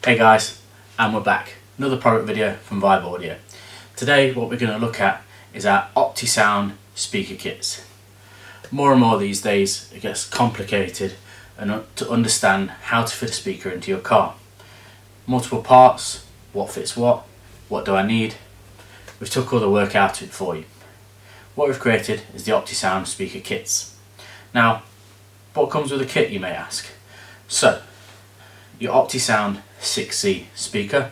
Hey guys, and we're back. Another product video from Vibe Audio. Today what we're going to look at is our Optisound speaker kits. More and more these days it gets complicated and to understand how to fit a speaker into your car. Multiple parts, what fits what do I need? We've took all the work out of it for you. What we've created is the Optisound speaker kits. Now, what comes with a kit, you may ask? So, your Optisound 6C speaker,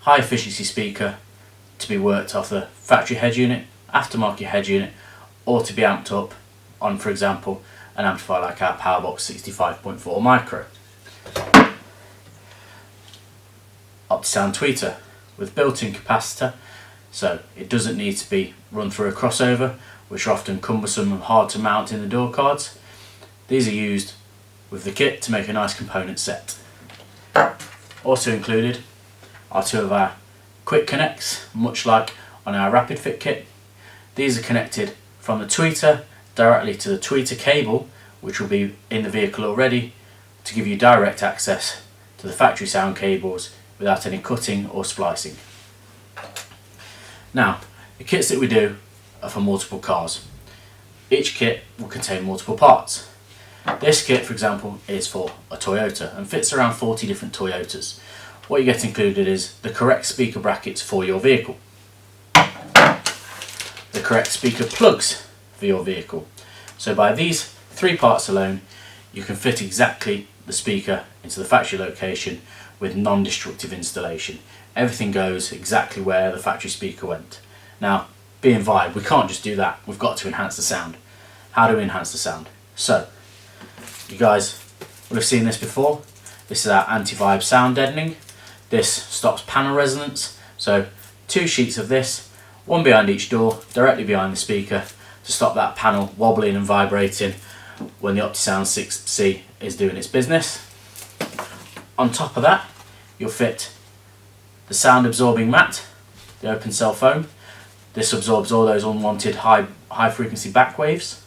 high efficiency speaker to be worked off the factory head unit, aftermarket head unit, or to be amped up on, for example, an amplifier like our Powerbox 65.4 micro. Optisound tweeter with built-in capacitor, so it doesn't need to be run through a crossover, which are often cumbersome and hard to mount in the door cards. These are used with the kit to make a nice component set. Also included are two of our quick connects, much like on our rapid fit kit. These are connected from the tweeter directly to the tweeter cable, which will be in the vehicle already, to give you direct access to the factory sound cables without any cutting or splicing. Now, the kits that we do are for multiple cars. Each kit will contain multiple parts. This kit, for example, is for a Toyota and fits around 40 different Toyotas. What you get included is the correct speaker brackets for your vehicle, the correct speaker plugs for your vehicle. So by these three parts alone, you can fit exactly the speaker into the factory location with non-destructive installation. Everything goes exactly where the factory speaker went. Now, being Vibe, we can't just do that. We've got to enhance the sound. How do we enhance the sound? So, you guys will have seen this before. This is our anti-vibe sound deadening. This stops panel resonance. So, two sheets of this, one behind each door, directly behind the speaker, to stop that panel wobbling and vibrating when the Optisound 6C is doing its business. On top of that, you'll fit the sound absorbing mat, the open cell foam. This absorbs all those unwanted high frequency back waves.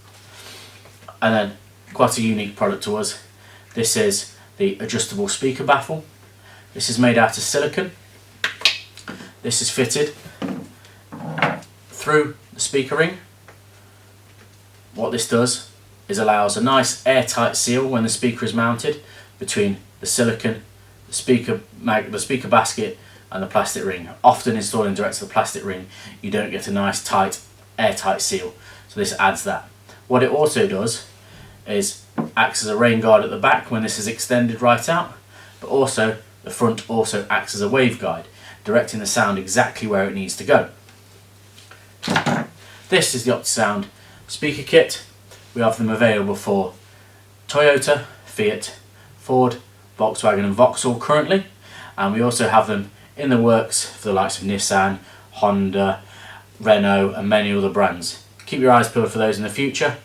And then, quite a unique product to us, this is the adjustable speaker baffle. This is made out of silicone. This is fitted through the speaker ring. What this does is allows a nice airtight seal when the speaker is mounted between the silicone, the speaker basket and the plastic ring. Often installing direct to the plastic ring, you don't get a nice tight airtight seal, so this adds that. What it also does is acts as a rain guard at the back when this is extended right out, but also the front also acts as a wave guide, directing the sound exactly where it needs to go. This is the Optisound speaker kit. We have them available for Toyota, Fiat, Ford, Volkswagen and Vauxhall currently, and we also have them in the works for the likes of Nissan, Honda, Renault and many other brands. Keep your eyes peeled for those in the future.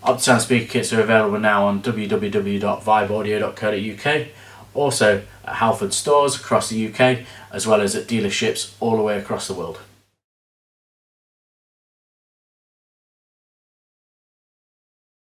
Optisound speaker kits are available now on www.vibeaudio.co.uk, also at Halford stores across the UK, as well as at dealerships all the way across the world.